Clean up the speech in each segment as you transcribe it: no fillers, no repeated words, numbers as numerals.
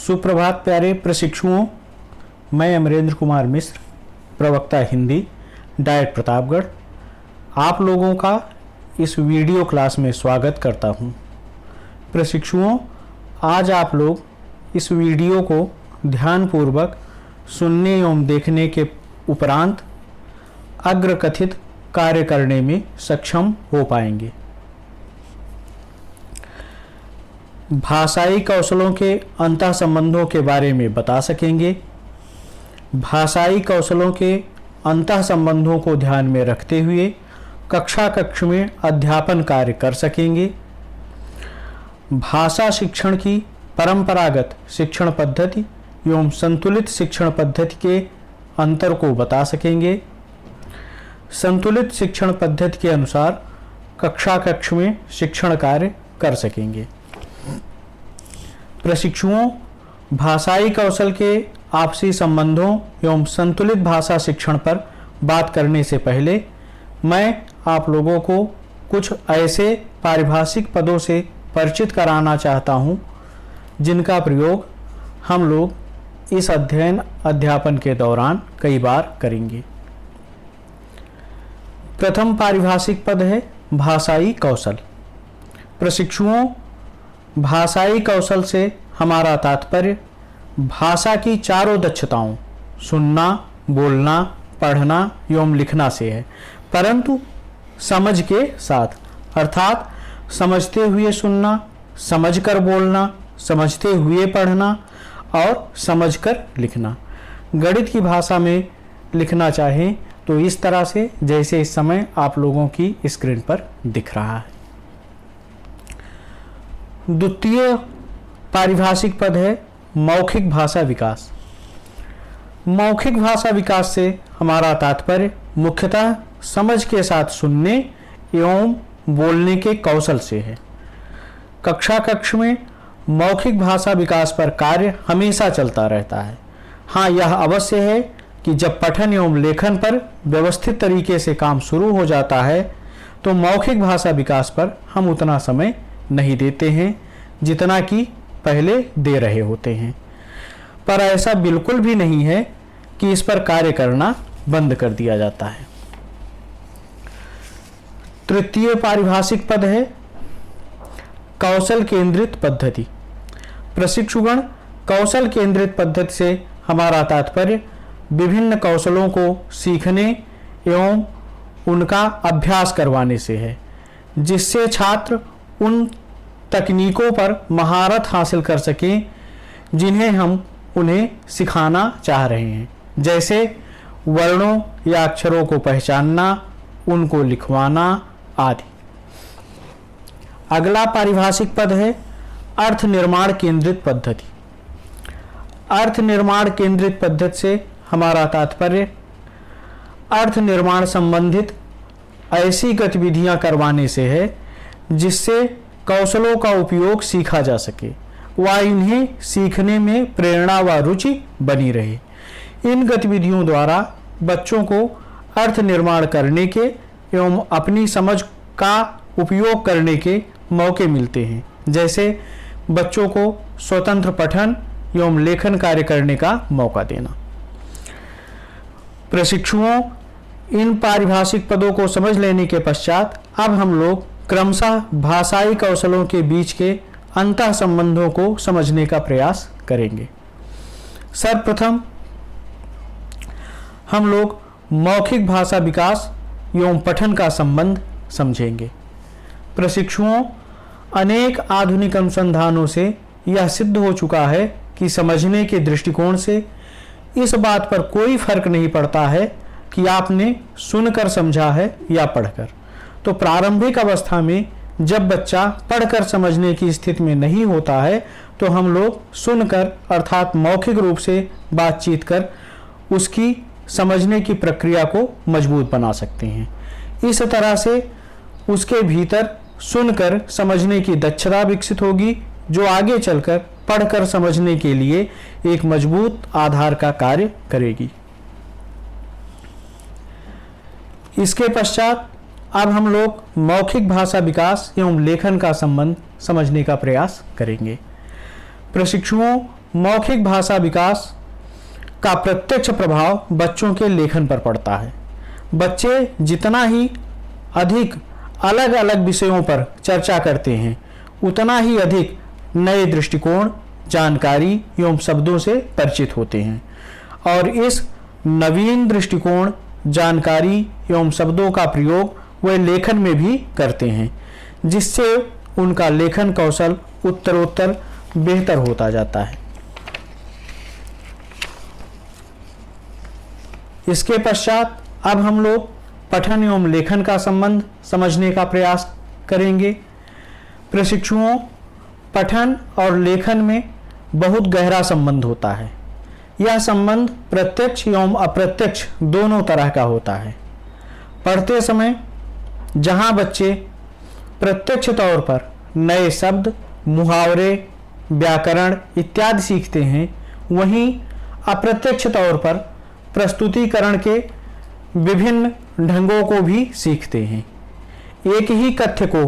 सुप्रभात प्यारे प्रशिक्षुओं, मैं अमरेंद्र कुमार मिश्र, प्रवक्ता हिंदी, डाइट प्रतापगढ़, आप लोगों का इस वीडियो क्लास में स्वागत करता हूं। प्रशिक्षुओं, आज आप लोग इस वीडियो को ध्यानपूर्वक सुनने एवं देखने के उपरांत अग्रकथित कार्य करने में सक्षम हो पाएंगे। भाषाई कौशलों के अंतः संबंधों के बारे में बता सकेंगे। भाषाई कौशलों के अंतः संबंधों को ध्यान में रखते हुए कक्ष में अध्यापन कार्य कर सकेंगे। भाषा शिक्षण की परंपरागत शिक्षण पद्धति एवं संतुलित शिक्षण पद्धति के अंतर को बता सकेंगे। संतुलित शिक्षण पद्धति के अनुसार कक्ष में शिक्षण कार्य कर सकेंगे। प्रशिक्षुओं, भाषाई कौशल के आपसी संबंधों एवं संतुलित भाषा शिक्षण पर बात करने से पहले मैं आप लोगों को कुछ ऐसे पारिभाषिक पदों से परिचित कराना चाहता हूं, जिनका प्रयोग हम लोग इस अध्यापन के दौरान कई बार करेंगे। प्रथम पारिभाषिक पद है भाषाई कौशल। प्रशिक्षुओं, भाषाई कौशल से हमारा तात्पर्य भाषा की चारों दक्षताओं सुनना, बोलना, पढ़ना एवं लिखना से है, परंतु समझ के साथ, अर्थात समझते हुए सुनना, समझकर बोलना, समझते हुए पढ़ना और समझकर लिखना। गणित की भाषा में लिखना चाहें तो इस तरह से जैसे इस समय आप लोगों की स्क्रीन पर दिख रहा है। द्वितीय पारिभाषिक पद है मौखिक भाषा विकास। मौखिक भाषा विकास से हमारा तात्पर्य मुख्यतः समझ के साथ सुनने एवं बोलने के कौशल से है। कक्ष में मौखिक भाषा विकास पर कार्य हमेशा चलता रहता है। हाँ, यह अवश्य है कि जब पठन एवं लेखन पर व्यवस्थित तरीके से काम शुरू हो जाता है तो मौखिक भाषा विकास पर हम उतना समय नहीं देते हैं जितना कि पहले दे रहे होते हैं, पर ऐसा बिल्कुल भी नहीं है कि इस पर कार्य करना बंद कर दिया जाता है। तृतीय पारिभाषिक पद है कौशल केंद्रित पद्धति। प्रशिक्षुगण, कौशल केंद्रित पद्धति से हमारा तात्पर्य विभिन्न कौशलों को सीखने एवं उनका अभ्यास करवाने से है, जिससे छात्र उन तकनीकों पर महारत हासिल कर सकें जिन्हें हम उन्हें सिखाना चाह रहे हैं, जैसे वर्णों या अक्षरों को पहचानना, उनको लिखवाना आदि। अगला पारिभाषिक पद है अर्थ निर्माण केंद्रित पद्धति। अर्थ निर्माण केंद्रित पद्धति से हमारा तात्पर्य अर्थ निर्माण संबंधित ऐसी गतिविधियां करवाने से है जिससे कौशलों का उपयोग सीखा जा सके व इन्हें सीखने में प्रेरणा व रुचि बनी रहे। इन गतिविधियों द्वारा बच्चों को अर्थ निर्माण करने के एवं अपनी समझ का उपयोग करने के मौके मिलते हैं, जैसे बच्चों को स्वतंत्र पठन एवं लेखन कार्य करने का मौका देना। प्रशिक्षुओं, इन पारिभाषिक पदों को समझ लेने के पश्चात अब हम लोग क्रमशः भाषाई कौशलों के बीच के अंतः संबंधों को समझने का प्रयास करेंगे। सर्वप्रथम हम लोग मौखिक भाषा विकास एवं पठन का संबंध समझेंगे। प्रशिक्षुओं, अनेक आधुनिक अनुसंधानों से यह सिद्ध हो चुका है कि समझने के दृष्टिकोण से इस बात पर कोई फर्क नहीं पड़ता है कि आपने सुनकर समझा है या पढ़कर। तो प्रारंभिक अवस्था में जब बच्चा पढ़कर समझने की स्थिति में नहीं होता है तो हम लोग सुनकर अर्थात मौखिक रूप से बातचीत कर उसकी समझने की प्रक्रिया को मजबूत बना सकते हैं। इस तरह से उसके भीतर सुनकर समझने की दक्षता विकसित होगी, जो आगे चलकर पढ़कर समझने के लिए एक मजबूत आधार का कार्य करेगी। इसके पश्चात अब हम लोग मौखिक भाषा विकास एवं लेखन का संबंध समझने का प्रयास करेंगे। प्रशिक्षुओं, मौखिक भाषा विकास का प्रत्यक्ष प्रभाव बच्चों के लेखन पर पड़ता है। बच्चे जितना ही अधिक अलग अलग विषयों पर चर्चा करते हैं, उतना ही अधिक नए दृष्टिकोण, जानकारी एवं शब्दों से परिचित होते हैं और इस नवीन दृष्टिकोण, जानकारी एवं शब्दों का प्रयोग वे लेखन में भी करते हैं, जिससे उनका लेखन कौशल उत्तरोत्तर बेहतर होता जाता है। इसके पश्चात अब हम लोग पठन एवं लेखन का संबंध समझने का प्रयास करेंगे। प्रशिक्षुओं, पठन और लेखन में बहुत गहरा संबंध होता है। यह संबंध प्रत्यक्ष एवं अप्रत्यक्ष दोनों तरह का होता है। पढ़ते समय जहाँ बच्चे प्रत्यक्ष तौर पर नए शब्द, मुहावरे, व्याकरण इत्यादि सीखते हैं, वहीं अप्रत्यक्ष तौर पर प्रस्तुतिकरण के विभिन्न ढंगों को भी सीखते हैं। एक ही कथ्य को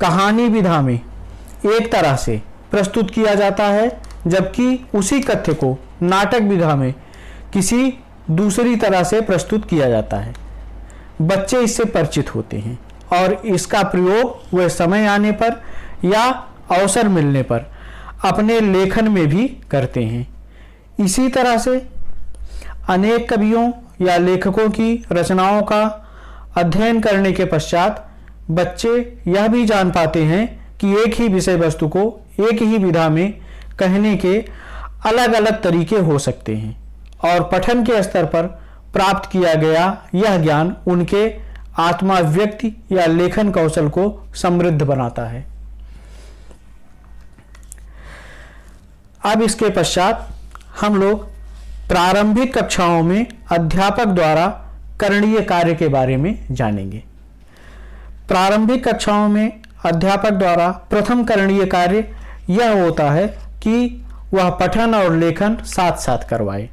कहानी विधा में एक तरह से प्रस्तुत किया जाता है, जबकि उसी कथ्य को नाटक विधा में किसी दूसरी तरह से प्रस्तुत किया जाता है। बच्चे इससे परिचित होते हैं और इसका प्रयोग वे समय आने पर या अवसर मिलने पर अपने लेखन में भी करते हैं। इसी तरह से अनेक कवियों या लेखकों की रचनाओं का अध्ययन करने के पश्चात बच्चे यह भी जान पाते हैं कि एक ही विषय वस्तु को एक ही विधा में कहने के अलग अलग तरीके हो सकते हैं और पठन के स्तर पर प्राप्त किया गया यह ज्ञान उनके आत्माव्यक्ति या लेखन कौशल को समृद्ध बनाता है। अब इसके पश्चात हम लोग प्रारंभिक कक्षाओं में अध्यापक द्वारा करणीय कार्य के बारे में जानेंगे। प्रारंभिक कक्षाओं में अध्यापक द्वारा प्रथम करणीय कार्य यह होता है कि वह पठन और लेखन साथ साथ करवाए।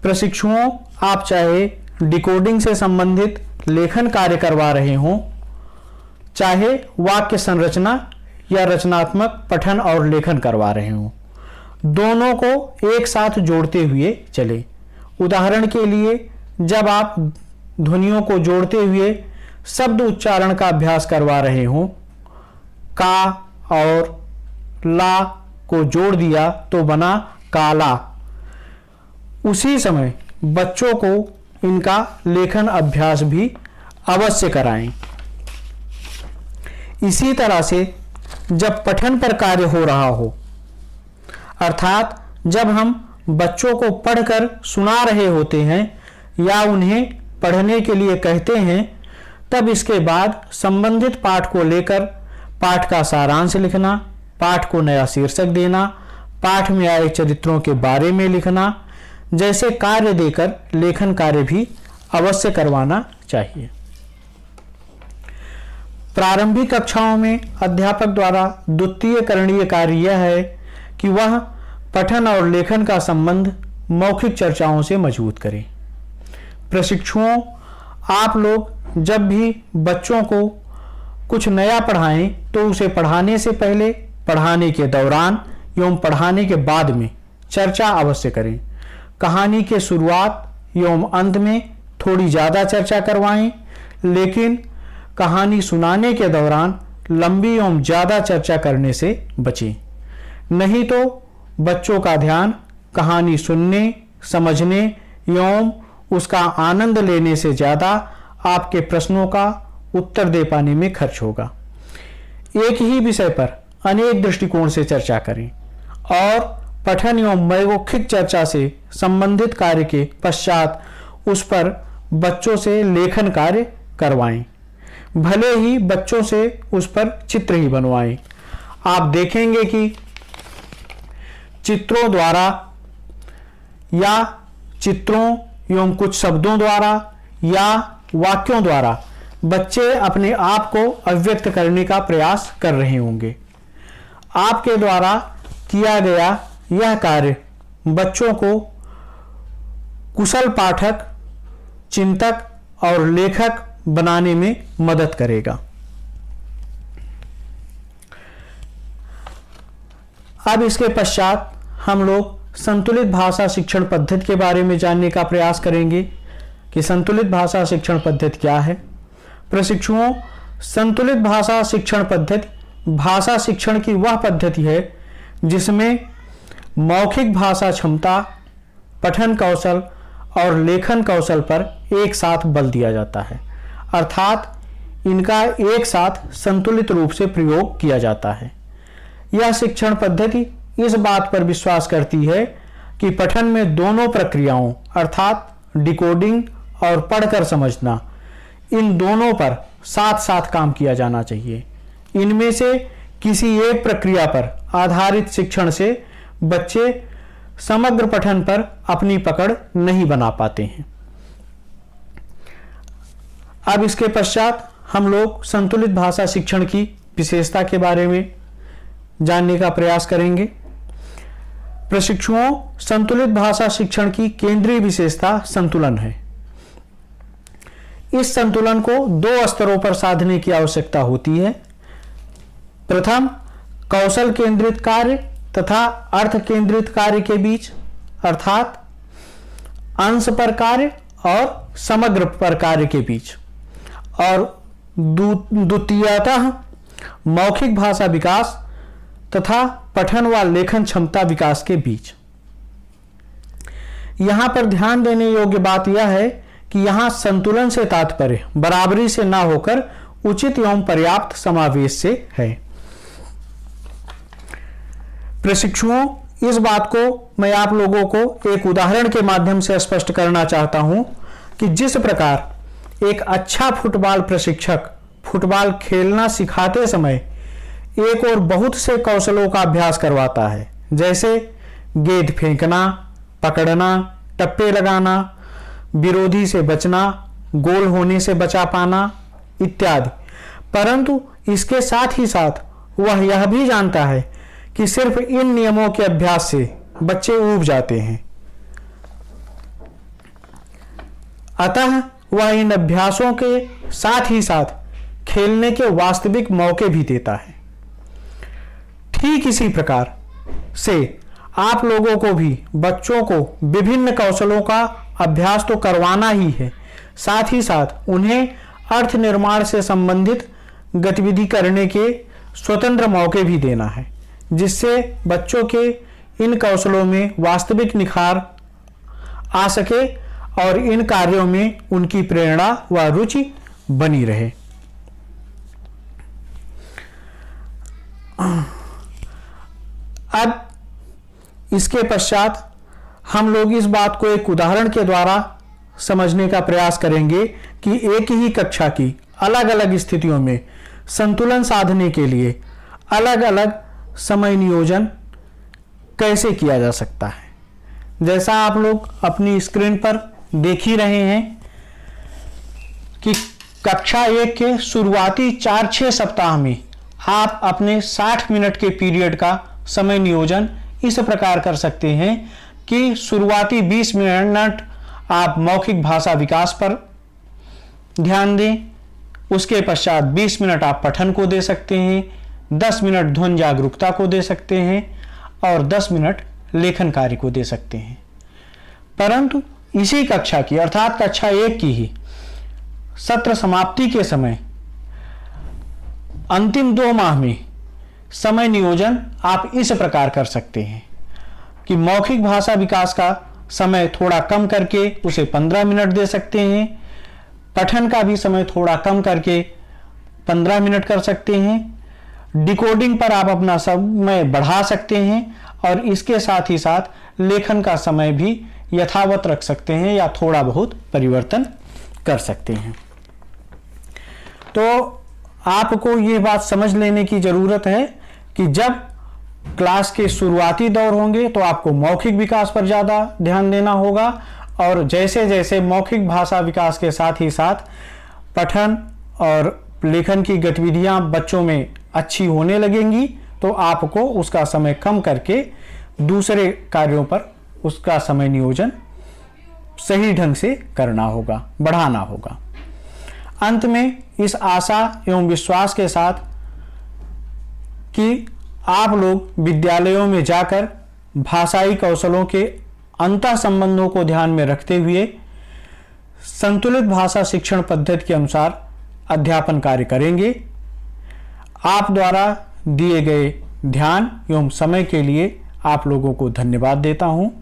प्रशिक्षुओं, आप चाहे डिकोडिंग से संबंधित लेखन कार्य करवा रहे हों, चाहे वाक्य संरचना या रचनात्मक पठन और लेखन करवा रहे हों, दोनों को एक साथ जोड़ते हुए चले। उदाहरण के लिए, जब आप ध्वनियों को जोड़ते हुए शब्द उच्चारण का अभ्यास करवा रहे हों, का और ला को जोड़ दिया तो बना काला, उसी समय बच्चों को इनका लेखन अभ्यास भी अवश्य कराएं। इसी तरह से जब पठन पर कार्य हो रहा हो, अर्थात जब हम बच्चों को पढ़कर सुना रहे होते हैं या उन्हें पढ़ने के लिए कहते हैं, तब इसके बाद संबंधित पाठ को लेकर पाठ का सारांश लिखना, पाठ को नया शीर्षक देना, पाठ में आए चरित्रों के बारे में लिखना जैसे कार्य देकर लेखन कार्य भी अवश्य करवाना चाहिए। प्रारंभिक कक्षाओं में अध्यापक द्वारा द्वितीय करणीय कार्य यह है कि वह पठन और लेखन का संबंध मौखिक चर्चाओं से मजबूत करें। प्रशिक्षुओं, आप लोग जब भी बच्चों को कुछ नया पढ़ाएं तो उसे पढ़ाने से पहले, पढ़ाने के दौरान एवं पढ़ाने के बाद में चर्चा अवश्य करें। कहानी के शुरुआत एवं अंत में थोड़ी ज़्यादा चर्चा करवाएं, लेकिन कहानी सुनाने के दौरान लंबी एवं ज़्यादा चर्चा करने से बचें। नहीं तो बच्चों का ध्यान कहानी सुनने, समझने एवं उसका आनंद लेने से ज़्यादा आपके प्रश्नों का उत्तर दे पाने में खर्च होगा। एक ही विषय पर अनेक दृष्टिकोण से चर्चा करें और पठन एवं मौखिक चर्चा से संबंधित कार्य के पश्चात उस पर बच्चों से लेखन कार्य करवाएं। भले ही बच्चों से उस पर चित्र ही बनवाएं। आप देखेंगे कि चित्रों द्वारा या चित्रों एवं कुछ शब्दों द्वारा या वाक्यों द्वारा बच्चे अपने आप को अभिव्यक्त करने का प्रयास कर रहे होंगे। आपके द्वारा किया गया यह कार्य बच्चों को कुशल पाठक, चिंतक और लेखक बनाने में मदद करेगा। अब इसके पश्चात हम लोग संतुलित भाषा शिक्षण पद्धति के बारे में जानने का प्रयास करेंगे कि संतुलित भाषा शिक्षण पद्धति क्या है। प्रशिक्षुओं, संतुलित भाषा शिक्षण पद्धति भाषा शिक्षण की वह पद्धति है जिसमें मौखिक भाषा क्षमता, पठन कौशल और लेखन कौशल पर एक साथ बल दिया जाता है, अर्थात इनका एक साथ संतुलित रूप से प्रयोग किया जाता है। यह शिक्षण पद्धति इस बात पर विश्वास करती है कि पठन में दोनों प्रक्रियाओं अर्थात डिकोडिंग और पढ़कर समझना, इन दोनों पर साथ साथ काम किया जाना चाहिए। इनमें से किसी एक प्रक्रिया पर आधारित शिक्षण से बच्चे समग्र पठन पर अपनी पकड़ नहीं बना पाते हैं। अब इसके पश्चात हम लोग संतुलित भाषा शिक्षण की विशेषता के बारे में जानने का प्रयास करेंगे। प्रशिक्षुओं, संतुलित भाषा शिक्षण की केंद्रीय विशेषता संतुलन है। इस संतुलन को दो स्तरों पर साधने की आवश्यकता होती है। प्रथम, कौशल केंद्रित कार्य तथा अर्थ केंद्रित कार्य के बीच, अर्थात अंश पर कार्य और समग्र पर कार्य के बीच, और द्वितीयतः मौखिक भाषा विकास तथा पठन व लेखन क्षमता विकास के बीच। यहां पर ध्यान देने योग्य बात यह है कि यहां संतुलन से तात्पर्य बराबरी से ना होकर उचित एवं पर्याप्त समावेश से है। प्रशिक्षुओं, इस बात को मैं आप लोगों को एक उदाहरण के माध्यम से स्पष्ट करना चाहता हूं कि जिस प्रकार एक अच्छा फुटबॉल प्रशिक्षक फुटबॉल खेलना सिखाते समय एक और बहुत से कौशलों का अभ्यास करवाता है, जैसे गेंद फेंकना, पकड़ना, टप्पे लगाना, विरोधी से बचना, गोल होने से बचा पाना इत्यादि, परंतु इसके साथ ही साथ वह यह भी जानता है कि सिर्फ इन नियमों के अभ्यास से बच्चे ऊब जाते हैं, अतः वह इन अभ्यासों के साथ ही साथ खेलने के वास्तविक मौके भी देता है। ठीक इसी प्रकार से आप लोगों को भी बच्चों को विभिन्न कौशलों का अभ्यास तो करवाना ही है, साथ ही साथ उन्हें अर्थ निर्माण से संबंधित गतिविधि करने के स्वतंत्र मौके भी देना है, जिससे बच्चों के इन कौशलों में वास्तविक निखार आ सके और इन कार्यों में उनकी प्रेरणा व रुचि बनी रहे। अब इसके पश्चात हम लोग इस बात को एक उदाहरण के द्वारा समझने का प्रयास करेंगे कि एक ही कक्षा की अलग अलग स्थितियों में संतुलन साधने के लिए अलग अलग समय नियोजन कैसे किया जा सकता है। जैसा आप लोग अपनी स्क्रीन पर देख ही रहे हैं कि कक्षा 1 के शुरुआती 4-6 सप्ताह में आप अपने 60 मिनट के पीरियड का समय नियोजन इस प्रकार कर सकते हैं कि शुरुआती 20 मिनट आप मौखिक भाषा विकास पर ध्यान दें, उसके पश्चात 20 मिनट आप पठन को दे सकते हैं, 10 मिनट ध्वनि जागरूकता को दे सकते हैं और 10 मिनट लेखन कार्य को दे सकते हैं। परंतु इसी कक्षा की अर्थात कक्षा 1 की ही सत्र समाप्ति के समय अंतिम 2 माह में समय नियोजन आप इस प्रकार कर सकते हैं कि मौखिक भाषा विकास का समय थोड़ा कम करके उसे 15 मिनट दे सकते हैं, पठन का भी समय थोड़ा कम करके 15 मिनट कर सकते हैं, डिकोडिंग पर आप अपना समय बढ़ा सकते हैं और इसके साथ ही साथ लेखन का समय भी यथावत रख सकते हैं या थोड़ा बहुत परिवर्तन कर सकते हैं। तो आपको ये बात समझ लेने की ज़रूरत है कि जब क्लास के शुरुआती दौर होंगे तो आपको मौखिक विकास पर ज़्यादा ध्यान देना होगा और जैसे जैसे मौखिक भाषा विकास के साथ ही साथ पठन और लेखन की गतिविधियां बच्चों में अच्छी होने लगेंगी तो आपको उसका समय कम करके दूसरे कार्यों पर उसका समय नियोजन सही ढंग से करना होगा, बढ़ाना होगा। अंत में इस आशा एवं विश्वास के साथ कि आप लोग विद्यालयों में जाकर भाषाई कौशलों के अंतः संबंधों को ध्यान में रखते हुए संतुलित भाषा शिक्षण पद्धति के अनुसार अध्यापन कार्य करेंगे। आप द्वारा दिए गए ध्यान एवं समय के लिए आप लोगों को धन्यवाद देता हूं।